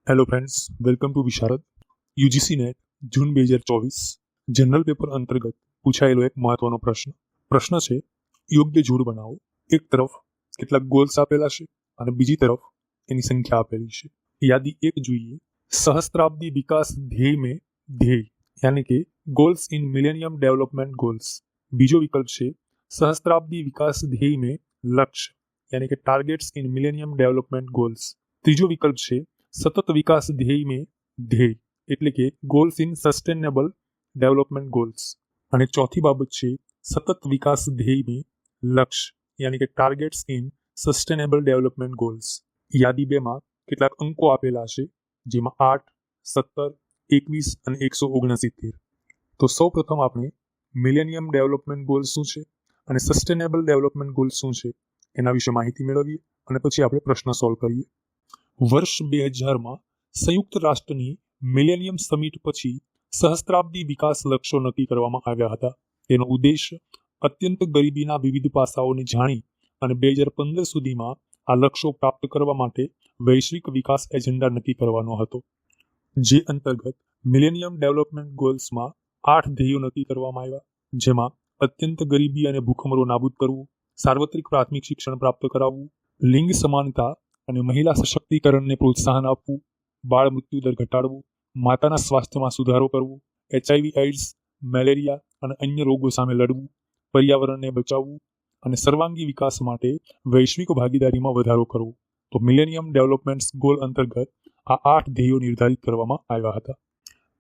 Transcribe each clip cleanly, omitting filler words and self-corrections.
Hello friends, welcome to Visharad. UGC net June 2024 general paper અંતર્ગત પૂછાયેલો એક મહત્વનો પ્રશ્ન છે, યોગ્ય જોડ બનાવો. એક તરફ કેટલાક ગોલ્સ આપેલા છે અને બીજી તરફ એની સંખ્યા આપેલી છે. યાદી એક જોઈએ, સહસ્ત્રાબ્દી વિકાસ ધ્યેય में ધ્યેય यानी कि goals in millennium development goals. बीजो विकल्प છે સહસ્ત્રાબ્દી વિકાસ ધ્યેય में लक्ष्य यानी कि टारगेट्स इन मिलेनियम डेवलपमेंट गोल्स. ત્રીજો વિકલ્પ છે સતત વિકાસ ધ્યેય में ધ્યેય એટલે કે goals in sustainable development goals. અને ચોથી બાબત છે સતત વિકાસ ધ્યેય में લક્ષ્ય यानी कि टारगेट्स इन સસ્ટેનેબલ ડેવલપમેન્ટ ગોલ્સ. યાદી 2 માં કેટલાક અંકો આપેલા છે, જેમાં 8, 17, 21 અને 169. તો સૌપ્રથમ આપણે મિલેનિયમ ડેવલપમેન્ટ ગોલ્સ શું છે અને સસ્ટેનેબલ ડેવલપમેન્ટ ગોલ્સ શું છે એના વિશે માહિતી મેળવીએ અને પછી આપણે પ્રશ્ન સોલ્વ કરીએ. વર્ષ 2000માં સંયુક્ત રાષ્ટ્રની મિલેનિયમ સમિટ પછી સહસ્ત્રાબ્દી વિકાસ લક્ષ્યો નક્કી કરવામાં આવ્યા હતા. તેનો ઉદ્દેશ અત્યંત ગરીબીના વિવિધ પાસાઓને જાણી અને 2015 સુધીમાં આ લક્ષ્યો પ્રાપ્ત કરવા માટે વૈશ્વિક વિકાસ એજન્ડા નક્કી કરવાનો હતો. જે અંતર્ગત મિલેનિયમ ડેવલપમેન્ટ ગોલ્સમાં 8 ધ્યેયો નક્કી કરવામાં આવ્યા, જેમાં અત્યંત ગરીબી અને ભૂખમરો નાબૂદ કરવું, સાર્વત્રિક પ્રાથમિક શિક્ષણ પ્રાપ્ત કરાવવું, લિંગ સમાનતા અને મહિલા સશક્તિકરણને પ્રોત્સાહન આપવું, બાળ મૃત્યુદર ઘટાડવું, માતાના સ્વાસ્થ્યમાં સુધારો કરવો, HIV એઇડ્સ, મેલેરિયા અને અન્ય રોગો સામે લડવું, પર્યાવરણને બચાવવું અને સર્વાંગી વિકાસ માટે વૈશ્વિક ભાગીદારીમાં વધારો કરવો. તો મિલેનિયમ ડેવલપમેન્ટ ગોલ અંતર્ગત આ 8 ધ્યેયો નિર્ધારિત કરવામાં આવ્યા હતા.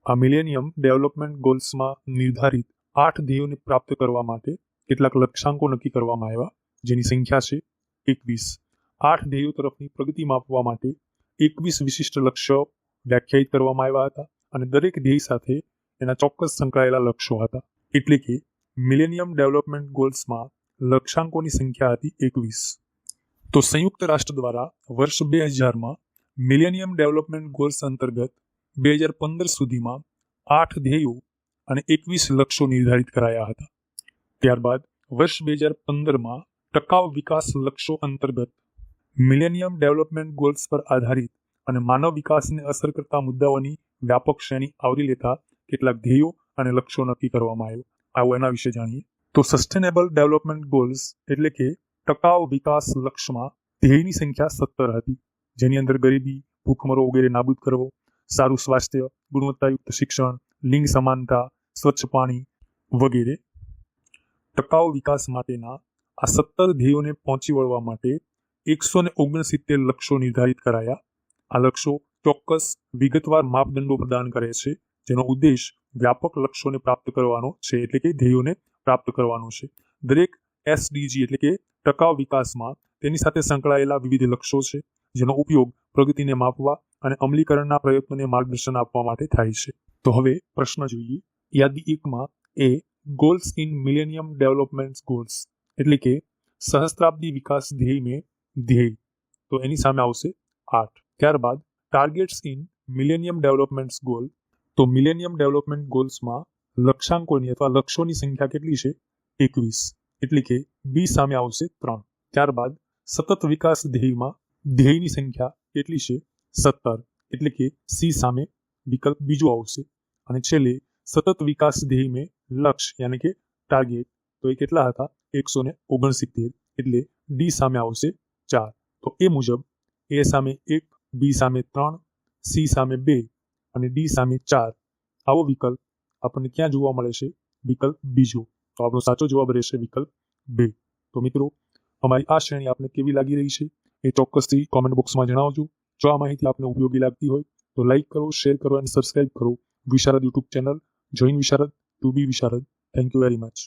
આ મિલેનિયમ ડેવલપમેન્ટ ગોલ્સમાં નિર્ધારિત 8 ધ્યેયોને પ્રાપ્ત કરવા માટે કેટલાક લક્ષ્યાંકો નક્કી કરવામાં આવ્યા, જેની સંખ્યા છે 21. 8 ધ્યેયો તરફની પ્રગતિ માપવા માટે 21 વિશિષ્ટ લક્ષ્યો વ્યાખ્યાયિત કરવામાં આવ્યા હતા અને દરેક ધ્યેય સાથે એના ચોક્કસ સંકળાયેલા લક્ષ્યો હતા. એટલે કે મિલેનિયમ ડેવલપમેન્ટ ગોલ્સમાં લક્ષ્યાંકોની સંખ્યા હતી 21. તો સંયુક્ત રાષ્ટ્ર દ્વારા વર્ષ 2000માં મિલેનિયમ ડેવલપમેન્ટ ગોલ્સ અંતર્ગત 2015 સુધીમાં 8 ધ્યેયો અને 21 લક્ષ્યો નિર્ધારિત કરાયા હતા. ત્યારબાદ વર્ષ 2015માં ટકાઉ વિકાસ લક્ષ્યો અંતર્ગત મિલેનિયમ ડેવલપમેન્ટ ગોલ્સ પર આધારિત અને માનવ વિકાસને અસર કરતા મુદ્દાઓની વ્યાપક શ્રેણી આવરી લેતા કેટલાક ધ્યેયો અને લક્ષ્યો નક્કી કરવામાં આવ્યો. આવો એના વિશે જાણીએ. તો સસ્ટેનેબલ ડેવલપમેન્ટ ગોલ્સ એટલે કે ટકાઉ વિકાસ લક્ષ્યમાં ધ્યેયની સંખ્યા 17 હતી, જેની અંદર ગરીબી, ભૂખમરો વગેરે નાબૂદ કરવો, સારું સ્વાસ્થ્ય, ગુણવત્તાયુક્ત શિક્ષણ, લિંગ સમાનતા, સ્વચ્છ પાણી વગેરે. ટકાઉ વિકાસ માટેના આ 17 ધ્યેયોને પહોંચી વળવા માટે 169 લક્ષ્યો નિર્ધારિત કરાયા. આ લક્ષ્યો ચોક્કસ વિગતવાર માપદંડો પ્રદાન કરે છે, જેનો ઉદ્દેશ વ્યાપક લક્ષ્યોને પ્રાપ્ત કરવાનો છે, એટલે કે ધ્યેયોને પ્રાપ્ત કરવાનો છે. દરેક SDG એટલે કે ટકાઉ વિકાસમાં તેની સાથે સંકળાયેલા વિવિધ લક્ષ્યો છે, જેનો ઉપયોગ પ્રગતિને માપવા અને અમલીકરણના પ્રયત્નોને માર્ગદર્શન આપવા માટે થાય છે. તો હવે પ્રશ્ન જોઈએ. યાદી 1માં એ goals in millennium development goals એટલે કે સહસ્ત્રાબ્દી વિકાસ ધ્યેય में ધ્યેય, તો એની સામે આવશે 8. ત્યારબાદ targets in millennium development goal, તો મિલેનિયમ ડેવલપમેન્ટ ગોલ્સમાં લક્ષ્યાંકોની અથવા લક્ષ્યોની સંખ્યા કેટલી છે? 21, એટલે કે બી સામે આવશે 3. ત્યારબાદ સતત વિકાસ ધ્યેયમાં ધ્યેયની સંખ્યા કેટલી છે? 17, એટલે કે સી સામે વિકલ્પ બીજો આવશે. અને છેલ્લે સતત વિકાસ ધ્યેય में લક્ષ્ય यानी કે ટાર્ગેટ, તો એ કેટલા હતા? 169, એટલે ડી સામે આવશે 4. તો એ મુજબ એ સામે 1, બી સામે 3, સી સામે 2 અને ડી સામે 4 આવો વિકલ્પ આપણને ક્યાં જોવા મળે છે? વિકલ્પ બીજો. તો આપણો સાચો જવાબ રહેશે વિકલ્પ 2. તો મિત્રો, અમારી આ શ્રેણી આપને કેવી લાગી રહી છે એ ચોક્કસથી કોમેન્ટ બોક્સમાં જણાવજો. જો આ માહિતી આપને ઉપયોગી લાગતી હોય તો લાઈક કરો, શેર કરો અને સબસ્ક્રાઇબ કરો Visharad YouTube channel. Join Visharad to be Visharad. Thank you very much.